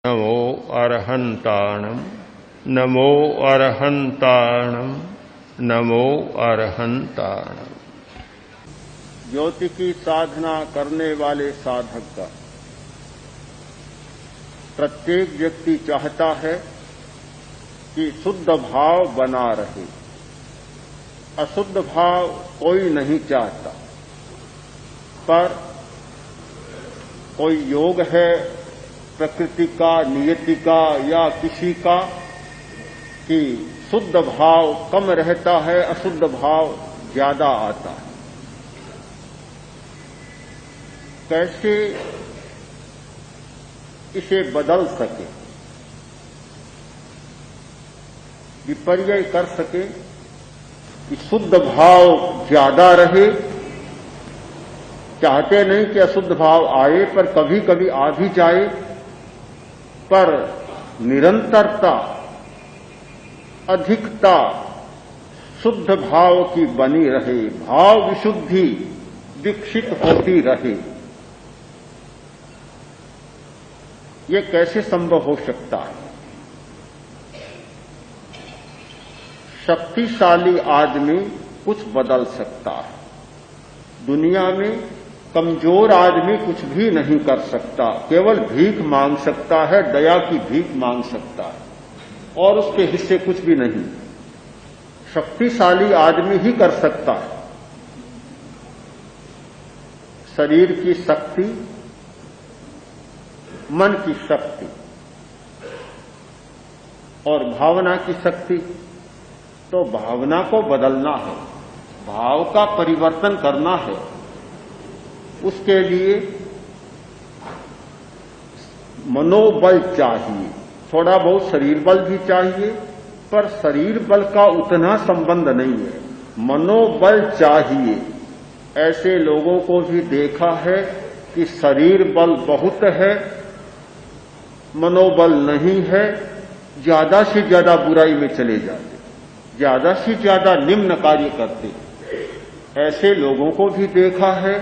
नमो अरहन्ताणं नमो अरहन्ताणं नमो अरहन्ताणं। ज्योति की साधना करने वाले साधक का प्रत्येक व्यक्ति चाहता है कि शुद्ध भाव बना रहे, अशुद्ध भाव कोई नहीं चाहता। पर कोई योग है प्रकृति का, नियति का या किसी का कि शुद्ध भाव कम रहता है, अशुद्ध भाव ज्यादा आता है। कैसे इसे बदल सके, विपर्य कर सके कि शुद्ध भाव ज्यादा रहे। चाहते नहीं कि अशुद्ध भाव आए, पर कभी कभी आ भी जाए, पर निरंतरता, अधिकता शुद्ध भाव की बनी रहे, भाव विशुद्धि विकसित होती रहे। ये कैसे संभव हो सकता है? शक्तिशाली आदमी कुछ बदल सकता है। दुनिया में कमजोर आदमी कुछ भी नहीं कर सकता, केवल भीख मांग सकता है, दया की भीख मांग सकता है, और उसके हिस्से कुछ भी नहीं। शक्तिशाली आदमी ही कर सकता है। शरीर की शक्ति, मन की शक्ति और भावना की शक्ति। तो भावना को बदलना है, भाव का परिवर्तन करना है। उसके लिए मनोबल चाहिए, थोड़ा बहुत शरीर बल भी चाहिए, पर शरीर बल का उतना संबंध नहीं है। मनोबल चाहिए। ऐसे लोगों को भी देखा है कि शरीर बल बहुत है, मनोबल नहीं है, ज्यादा से ज्यादा बुराई में चले जाते, ज्यादा से ज्यादा निम्न कार्य करते। ऐसे लोगों को भी देखा है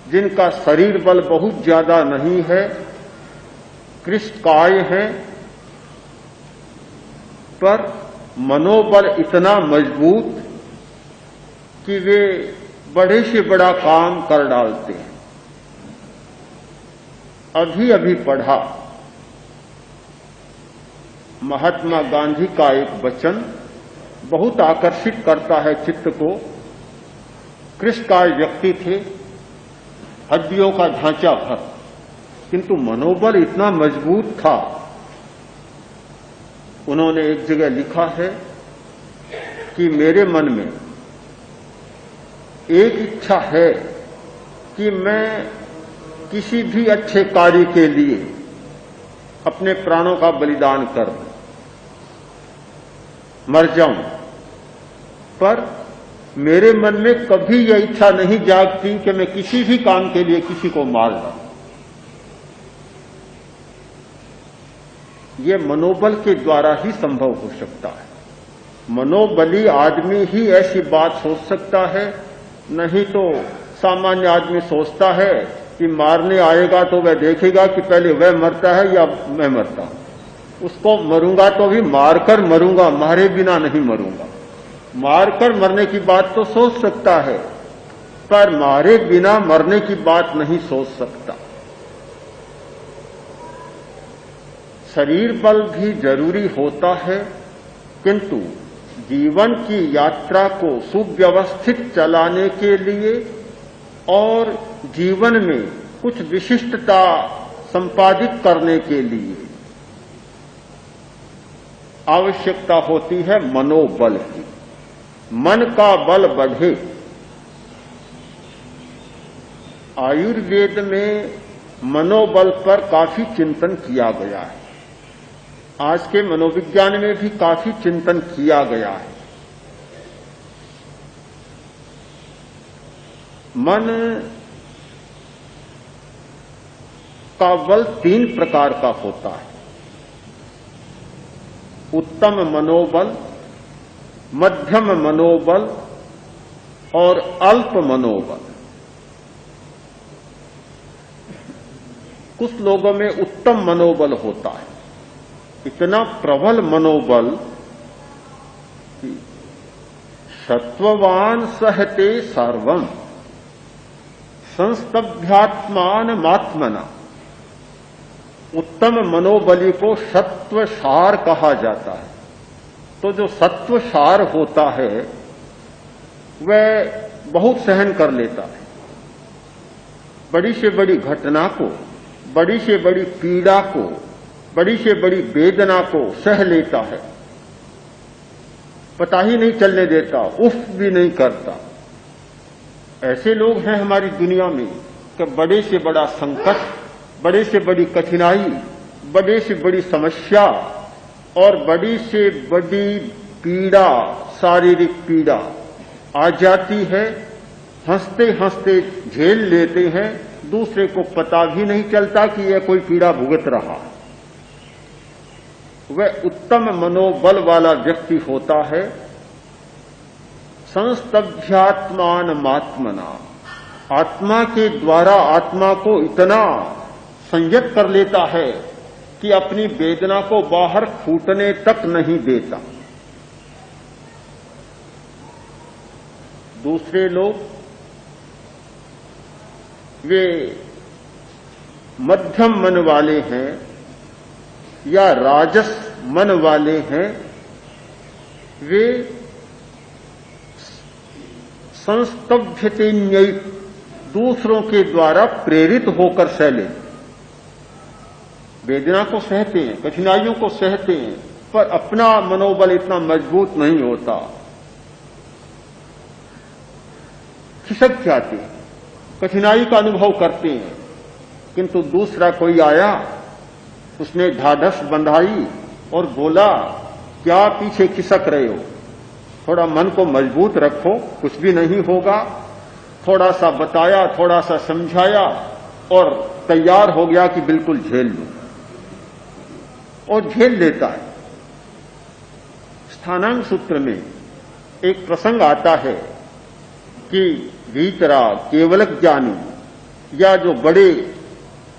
जिनका शरीर बल बहुत ज्यादा नहीं है, कृष्णकाय है, पर मनोबल इतना मजबूत कि वे बड़े से बड़ा काम कर डालते हैं। अभी अभी पढ़ा, महात्मा गांधी का एक वचन बहुत आकर्षित करता है चित्त को। कृष्णकाय व्यक्ति थे, हड्डियों का ढांचा भर, किंतु मनोबल इतना मजबूत था। उन्होंने एक जगह लिखा है कि मेरे मन में एक इच्छा है कि मैं किसी भी अच्छे कार्य के लिए अपने प्राणों का बलिदान कर दूं, मर जाऊं, पर मेरे मन में कभी यह इच्छा नहीं जागती कि मैं किसी भी काम के लिए किसी को मार डालूं। ये मनोबल के द्वारा ही संभव हो सकता है। मनोबली आदमी ही ऐसी बात सोच सकता है, नहीं तो सामान्य आदमी सोचता है कि मारने आएगा तो वह देखेगा कि पहले वह मरता है या मैं मरता हूं। उसको मरूंगा तो भी मारकर मरूंगा, मारे बिना नहीं मरूंगा। मारकर मरने की बात तो सोच सकता है, पर मारे बिना मरने की बात नहीं सोच सकता। शरीर बल भी जरूरी होता है, किंतु जीवन की यात्रा को सुव्यवस्थित चलाने के लिए और जीवन में कुछ विशिष्टता संपादित करने के लिए आवश्यकता होती है मनोबल की। मन का बल बढ़े। आयुर्वेद में मनोबल पर काफी चिंतन किया गया है। आज के मनोविज्ञान में भी काफी चिंतन किया गया है। मन का बल 3 प्रकार का होता है। उत्तम मनोबल, मध्यम मनोबल और अल्प मनोबल। कुछ लोगों में उत्तम मनोबल होता है, इतना प्रबल मनोबल कि सत्ववान सहते सर्वम संस्तभ्यात्मान मात्मना। उत्तम मनोबली को सत्वसार कहा जाता है। तो जो सत्वसार होता है वह बहुत सहन कर लेता है, बड़ी से बड़ी घटना को, बड़ी से बड़ी पीड़ा को, बड़ी से बड़ी वेदना को सह लेता है, पता ही नहीं चलने देता, उफ भी नहीं करता। ऐसे लोग हैं हमारी दुनिया में कि बड़े से बड़ा संकट, बड़े से बड़ी कठिनाई, बड़े से बड़ी समस्या और बड़ी से बड़ी पीड़ा, शारीरिक पीड़ा आ जाती है, हंसते हंसते झेल लेते हैं, दूसरे को पता भी नहीं चलता कि यह कोई पीड़ा भुगत रहा। वह उत्तम मनोबल वाला व्यक्ति होता है। संस्तभ्यात्मान मात्मना, आत्मा के द्वारा आत्मा को इतना संयत कर लेता है कि अपनी वेदना को बाहर फूटने तक नहीं देता। दूसरे लोग वे मध्यम मन वाले हैं या राजस मन वाले हैं, वे संस्तभ्यतेन्ययी, दूसरों के द्वारा प्रेरित होकर सह लेते, वेदना को सहते हैं, कठिनाइयों को सहते हैं, पर अपना मनोबल इतना मजबूत नहीं होता, खिसक जाते हैं, कठिनाई का अनुभव करते हैं। किंतु दूसरा कोई आया, उसने ढाढ़स बंधाई और बोला, क्या पीछे खिसक रहे हो, थोड़ा मन को मजबूत रखो, कुछ भी नहीं होगा। थोड़ा सा बताया, थोड़ा सा समझाया और तैयार हो गया कि बिल्कुल झेल लूं, और झेल लेता है। स्थानांग सूत्र में एक प्रसंग आता है कि वीतराग, केवलक ज्ञानी या जो बड़े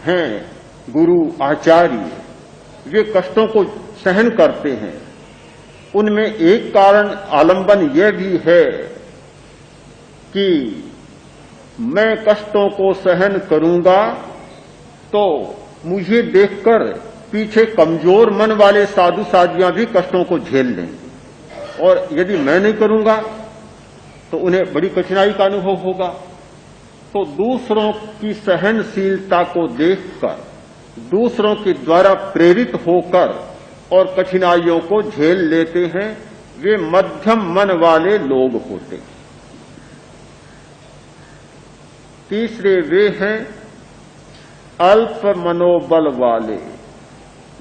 हैं गुरु आचार्य, वे कष्टों को सहन करते हैं। उनमें एक कारण आलंबन यह भी है कि मैं कष्टों को सहन करूंगा तो मुझे देखकर पीछे कमजोर मन वाले साधु साधियां भी कष्टों को झेल लें, और यदि मैं नहीं करूंगा तो उन्हें बड़ी कठिनाई का अनुभव होगा। तो दूसरों की सहनशीलता को देखकर, दूसरों के द्वारा प्रेरित होकर और कठिनाइयों को झेल लेते हैं, वे मध्यम मन वाले लोग होते हैं। तीसरे वे हैं अल्प मनोबल वाले,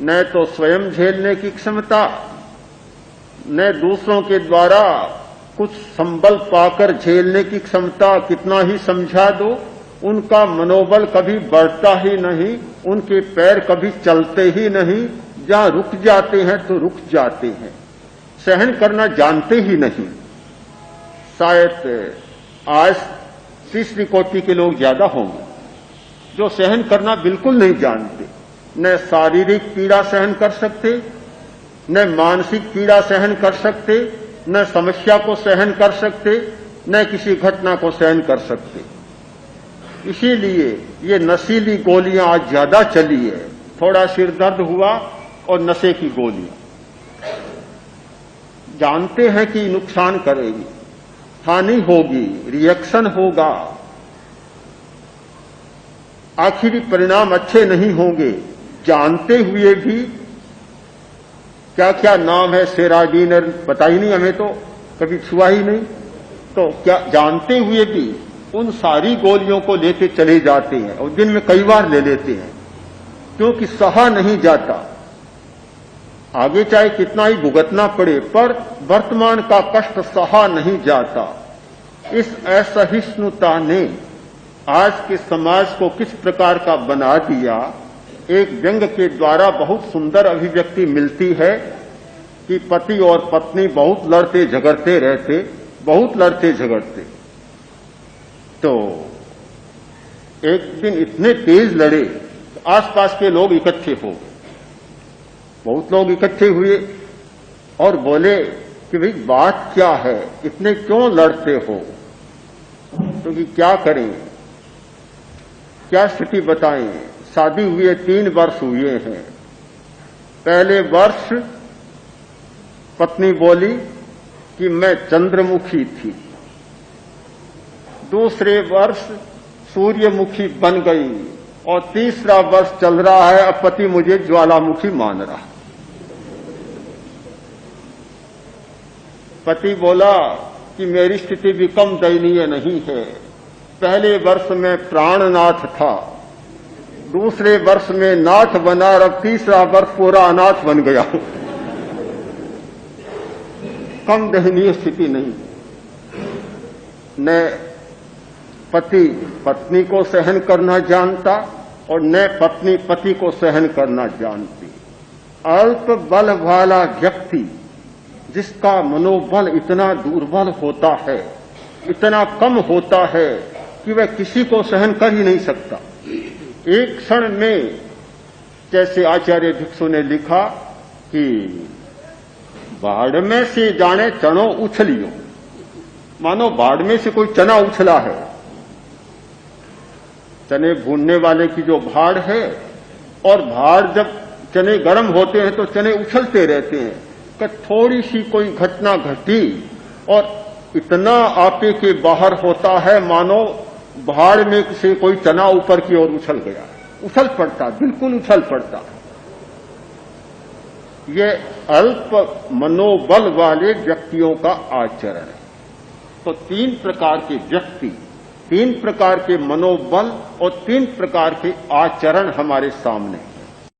न तो स्वयं झेलने की क्षमता, न दूसरों के द्वारा कुछ संबल पाकर झेलने की क्षमता। कितना ही समझा दो, उनका मनोबल कभी बढ़ता ही नहीं, उनके पैर कभी चलते ही नहीं, जहां रुक जाते हैं तो रुक जाते हैं, सहन करना जानते ही नहीं। शायद आज तीसरी कोटि के लोग ज्यादा होंगे जो सहन करना बिल्कुल नहीं जानते, न शारीरिक पीड़ा सहन कर सकते, न मानसिक पीड़ा सहन कर सकते, न समस्या को सहन कर सकते, न किसी घटना को सहन कर सकते। इसीलिए ये नशीली गोलियां आज ज्यादा चली है। थोड़ा सिर दर्द हुआ और नशे की गोलियां, जानते हैं कि नुकसान करेगी, हानि होगी, रिएक्शन होगा, आखिरी परिणाम अच्छे नहीं होंगे, जानते हुए भी क्या क्या नाम है, सेराडीन, पता ही नहीं हमें, तो कभी छुआ ही नहीं, तो क्या जानते हुए भी उन सारी गोलियों को लेके चले जाते हैं और दिन में कई बार ले लेते हैं, क्योंकि सहा नहीं जाता। आगे चाहे कितना ही भुगतना पड़े, पर वर्तमान का कष्ट सहा नहीं जाता। इस असहिष्णुता ने आज के समाज को किस प्रकार का बना दिया। एक व्यंग के द्वारा बहुत सुंदर अभिव्यक्ति मिलती है कि पति और पत्नी बहुत लड़ते झगड़ते रहते, बहुत लड़ते झगड़ते, तो एक दिन इतने तेज लड़े, आसपास के लोग इकट्ठे हो गए। बहुत लोग इकट्ठे हुए और बोले कि भाई बात क्या है, इतने क्यों लड़ते हो, तो कि क्या करें, क्या स्थिति बताएं। शादी हुए 3 वर्ष हुए हैं। पहले वर्ष पत्नी बोली कि मैं चंद्रमुखी थी, दूसरे वर्ष सूर्यमुखी बन गई और तीसरा वर्ष चल रहा है, अब पति मुझे ज्वालामुखी मान रहा। पति बोला कि मेरी स्थिति भी कम दयनीय नहीं है। पहले वर्ष में प्राणनाथ था, दूसरे वर्ष में नाथ बना, अब तीसरा वर्ष पूरा अनाथ बन गया। कम दयनीय स्थिति नहीं। न पति पत्नी को सहन करना जानता और न पत्नी पति को सहन करना जानती। अल्प बल वाला व्यक्ति, जिसका मनोबल इतना दुर्बल होता है, इतना कम होता है कि वह किसी को सहन कर ही नहीं सकता। एक क्षण में, जैसे आचार्य भिक्षु ने लिखा कि बाढ़ में से जाने चनो उछलियो, मानो बाढ़ में से कोई चना उछला है। चने भूनने वाले की जो भाड़ है, और भाड़ जब चने गर्म होते हैं तो चने उछलते रहते हैं। कि थोड़ी सी कोई घटना घटी और इतना आपे के बाहर होता है, मानो भाड़ में से कोई चना ऊपर की ओर उछल गया, उछल पड़ता, बिल्कुल उछल पड़ता। ये अल्प मनोबल वाले व्यक्तियों का आचरण है। तो 3 प्रकार के व्यक्ति, 3 प्रकार के मनोबल और 3 प्रकार के आचरण हमारे सामने।